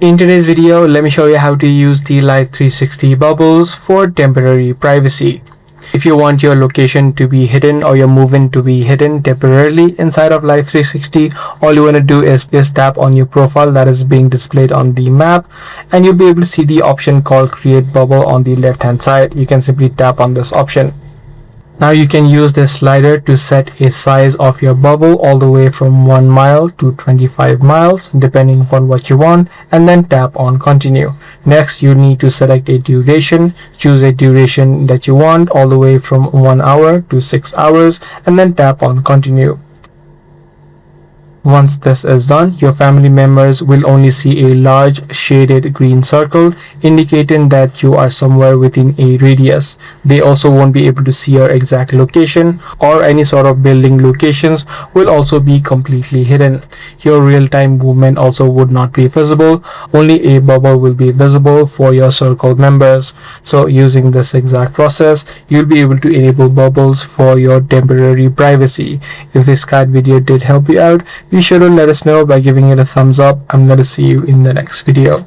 In today's video, let me show you how to use the Life360 bubbles for temporary privacy. If you want your location to be hidden or your movement to be hidden temporarily inside of Life360, all you want to do is just tap on your profile that is being displayed on the map, and you'll be able to see the option called Create Bubble on the left hand side. You can simply tap on this option. Now you can use this slider to set a size of your bubble all the way from 1 mile to 25 miles depending upon what you want, and then tap on continue. Next you need to select a duration, choose a duration that you want all the way from 1 hour to 6 hours, and then tap on continue. Once this is done, your family members will only see a large shaded green circle indicating that you are somewhere within a radius. They also won't be able to see your exact location, or any sort of building locations will also be completely hidden. Your real-time movement also would not be visible. Only a bubble will be visible for your circle members. So using this exact process, you'll be able to enable bubbles for your temporary privacy. If this guide video did help you out, be sure to let us know by giving it a thumbs up. I'm going to see you in the next video.